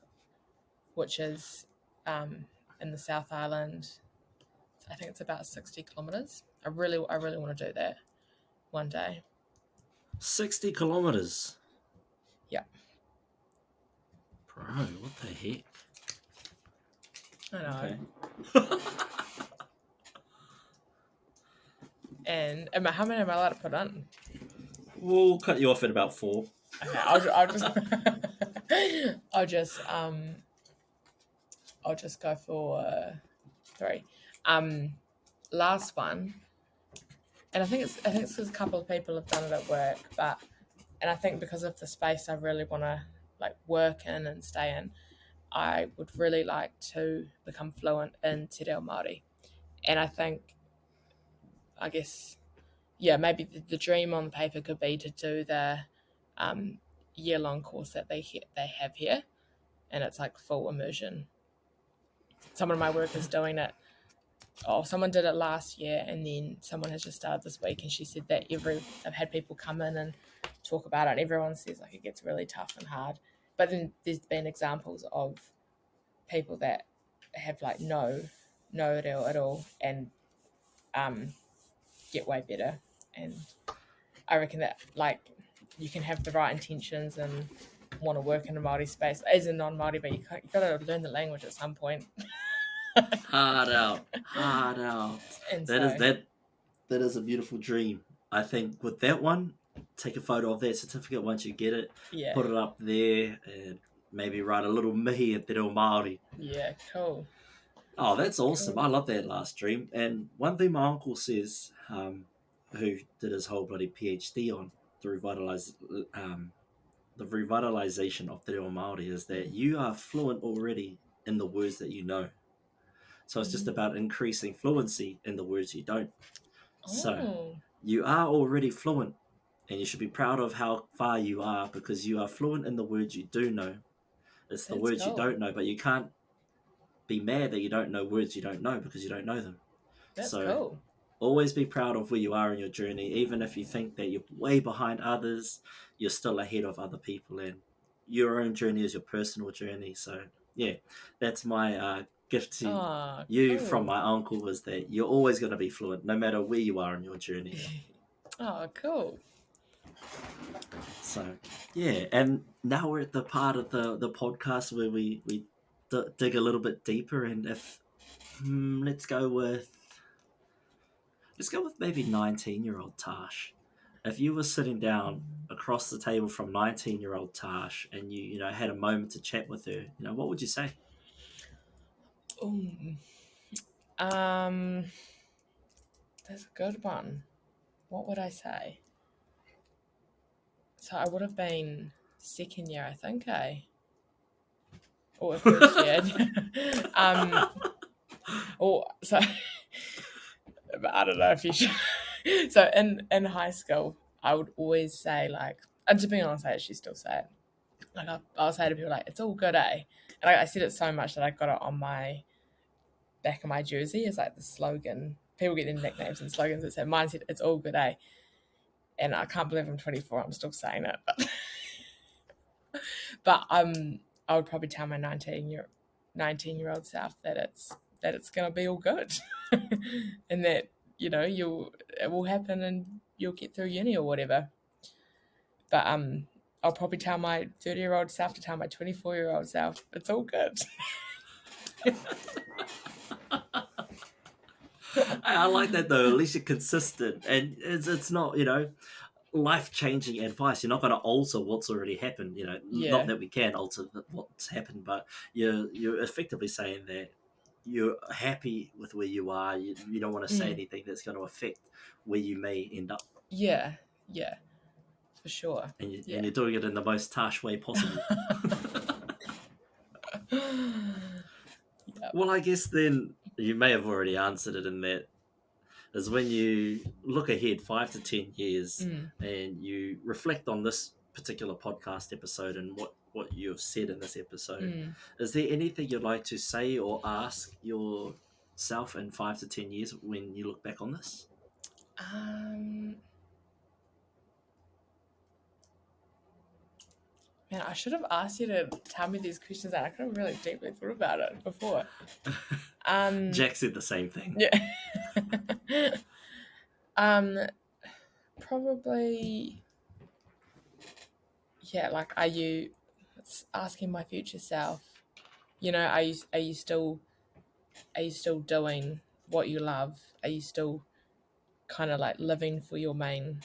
which is in the South Island. I think it's about 60 kilometers. I really want to do that one day. 60 kilometers? Yeah. Bro, what the heck? I know. Okay. And how many am I allowed to put on? We'll cut you off at about 4. Okay, I'll just go for 3. Last one, and I think it's because a couple of people have done it at work, and I think because of the space I really want to like work in and stay in, I would really like to become fluent in Te Reo Māori. And I guess, yeah, maybe the dream on paper could be to do the year-long course that they have here, and it's like full immersion. Someone in my work is doing it. Someone did it last year, and then someone has just started this week, and she said that I've had people come in and talk about it, and everyone says like it gets really tough and hard. But then there's been examples of people that have like no reo at all and get way better. And I reckon that like you can have the right intentions and want to work in a Māori space as a non-Māori, but you got to learn the language at some point. Hard out. And that is a beautiful dream. I think with that one, take a photo of that certificate once you get it, put it up there, and maybe write a little mihi in Te Reo Māori. Yeah, cool. Oh, that's awesome. Cool. I love that last dream. And one thing my uncle says, who did his whole bloody PhD on the revitalization of Te Reo Māori, is that you are fluent already in the words that you know. So it's just about increasing fluency in the words you don't. So you are already fluent, and you should be proud of how far you are because you are fluent in the words you do know. It's the words you don't know, but you can't be mad that you don't know words you don't know because you don't know them. That's cool. Always be proud of where you are in your journey. Even if you think that you're way behind others, you're still ahead of other people, and your own journey is your personal journey. So yeah, that's my gift to you from my uncle, was that you're always going to be fluent no matter where you are in your journey. Oh, cool. So yeah, and now we're at the part of the podcast where we dig a little bit deeper, and if let's go with maybe 19-year-old Tash. If you were sitting down across the table from 19-year-old Tash and you had a moment to chat with her, what would you say? That's a good one. What would I say? So I would have been second year, I think, or first year. So I don't know if you should. So in high school, I would always say like, and to be honest, I actually still say it. Like I'll say to people like, "It's all good, eh?" And I said it so much that I got it on my back of my jersey as like the slogan. People get their nicknames and slogans that say, mine said, "It's all good, eh?" And I can't believe I'm 24. I'm still saying it, but I would probably tell my 19-year-old self that it's gonna be all good, and that it will happen and you'll get through uni or whatever. But I'll probably tell my 30-year-old self to tell my 24-year-old self it's all good. I like that though. At least you're consistent, and it's not life-changing advice. You're not going to alter what's already happened. Not that we can alter what's happened, but you're effectively saying that you're happy with where you are. You don't want to say Mm. anything that's going to affect where you may end up. Yeah, for sure. And, and Yeah. you're doing it in the most Tash way possible. Yep. Well, I guess then you may have already answered it in that is when you look ahead 5 to 10 years and you reflect on this particular podcast episode and what you've said in this episode, is there anything you'd like to say or ask yourself in 5 to 10 years when you look back on this? Man, I should have asked you to tell me these questions and I could have really deeply thought about it before. Jack said the same thing. Yeah. Probably, yeah, like, are you, it's asking my future self, you know, are you still doing what you love? Are you still kind of like living for your main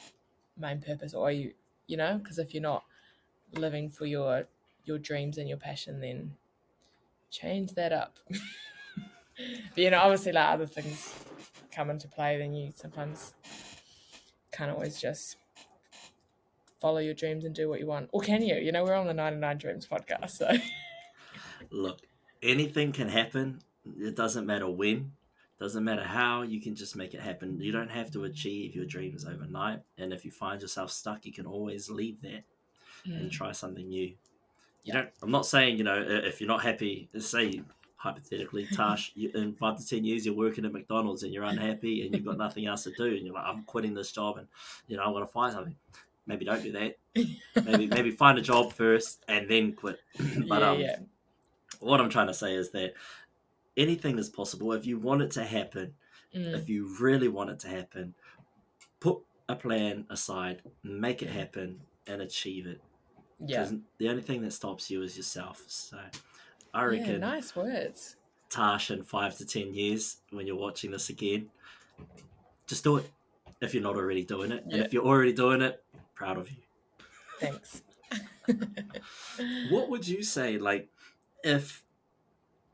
purpose, or are you, you know, because if you're not living for your dreams and your passion, then change that up. But, you know, obviously, like, other things come into play, then you sometimes can't always just follow your dreams and do what you want. Or can you? You know, we're on the 99Dreams podcast, so. Look, anything can happen. It doesn't matter when, doesn't matter how, you can just make it happen. You don't have to achieve your dreams overnight. And if you find yourself stuck, you can always leave that and try something new. You don't, I'm not saying, you know, if you're not happy, say hypothetically, Tash, in 5 to 10 years you're working at McDonald's and you're unhappy and you've got nothing else to do and you're like, I'm quitting this job and, you know, I'm going to find something. Maybe don't do that. Maybe find a job first and then quit. But what I'm trying to say is that anything is possible. If you want it to happen, if you really want it to happen, put a plan aside, make it happen and achieve it. Because the only thing that stops you is yourself. So I reckon, nice words, Tash, in 5 to 10 years when you're watching this again, just do it if you're not already doing it. And if you're already doing it, proud of you. Thanks. What would you say, like, if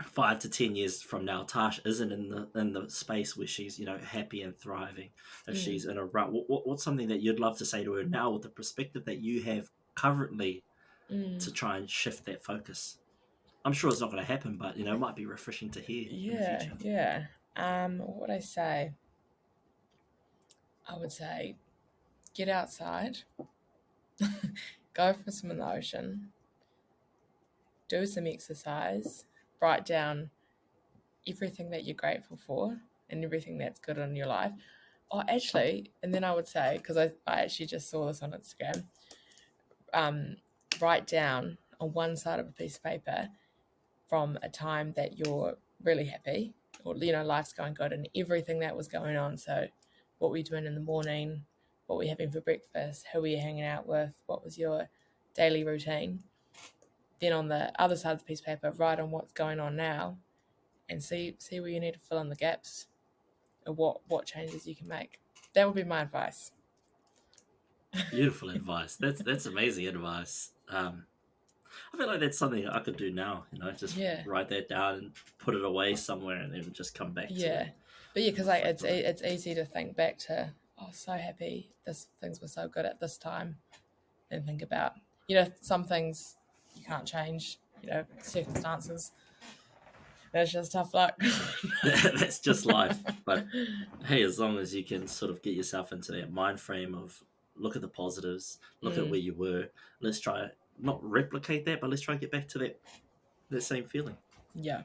5 to 10 years from now Tash isn't in the space where she's, you know, happy and thriving, if she's in a rut, what's something that you'd love to say to her now with the perspective that you have currently to try and shift that focus? I'm sure it's not going to happen, but, you know, it might be refreshing to hear in the future. What would I say? I would say get outside, go for some in the ocean, do some exercise, write down everything that you're grateful for and everything that's good in your life. Oh, actually, and then I would say, because I actually just saw this on Instagram, write down on one side of a piece of paper from a time that you're really happy, or, you know, life's going good and everything that was going on. So what were you doing in the morning? What were you having for breakfast? Who were you hanging out with? What was your daily routine? Then on the other side of the piece of paper, write on what's going on now and see where you need to fill in the gaps or what changes you can make. That would be my advice. Beautiful advice. That's amazing advice. I feel like that's something I could do now, you know, just write that down and put it away somewhere and then just come back to it. But yeah, because like it's easy to think back to, oh, so happy, things were so good at this time, and think about, you know, some things you can't change, you know, circumstances. That's just tough luck. That's just life. But hey, as long as you can sort of get yourself into that mind frame of look at the positives, look at where you were, let's try not replicate that, but let's try and get back to that same feeling. Yeah,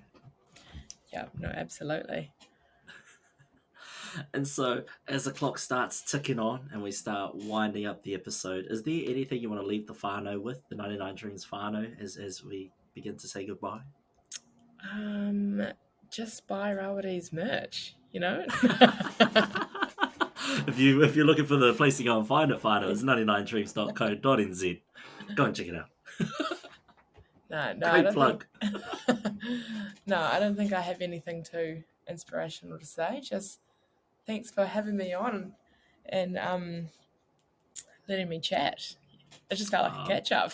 no, absolutely. And so as the clock starts ticking on and we start winding up the episode, is there anything you want to leave the whānau with, the 99Dreams whānau, as we begin to say goodbye? Just buy Rawari's merch, you know. If you're looking for the place to go and find it, whānau, it's 99dreams.co.nz. Go and check it out. No, great plug. No, I don't think I have anything too inspirational to say. Just thanks for having me on and letting me chat. It just felt like a catch up.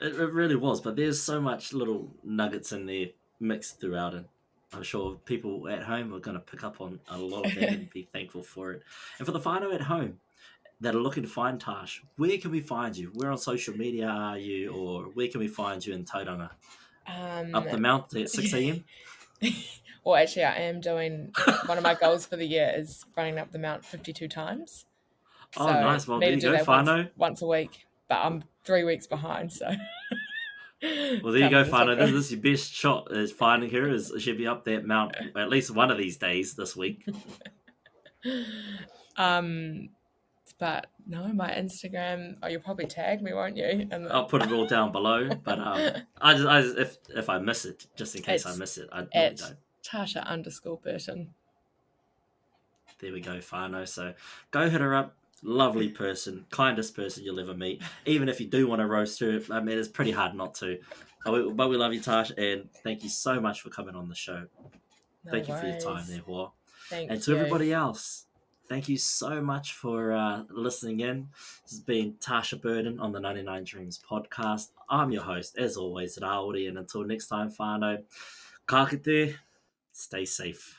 It really was, but there's so much little nuggets in there mixed throughout it. I'm sure people at home are going to pick up on a lot of that and be thankful for it. And for the whānau at home that are looking to find Tash, where can we find you? Where on social media are you, or where can we find you in Tauranga? Up the mount at 6 a.m? Well, actually, I am doing one of my goals for the year is running up the mount 52 times. Oh, So nice. Well, need there to you do go, that whānau. once a week, but I'm 3 weeks behind, so. Well, there you go, whānau. This is your best shot is finding her. Is she'll be up that mount at least one of these days this week. But no, my Instagram. Oh, you'll probably tag me, won't you? I'll put it all down below. But I just if I miss it, just in case I miss it, I really don't. Tasha_Burton. There we go, whānau. So go hit her up. Lovely person, kindest person you'll ever meet. Even if you do want to roast her, I mean, it's pretty hard not to. But we love you, Tash, and thank you so much for coming on the show. Thank you for your time there, Hoa. Thank and to you. everybody else, thank you so much for listening in. This has been Tasha Burton on the 99Dreams podcast. I'm your host, as always, Rāori, and until next time, whānau, ka kite, stay safe.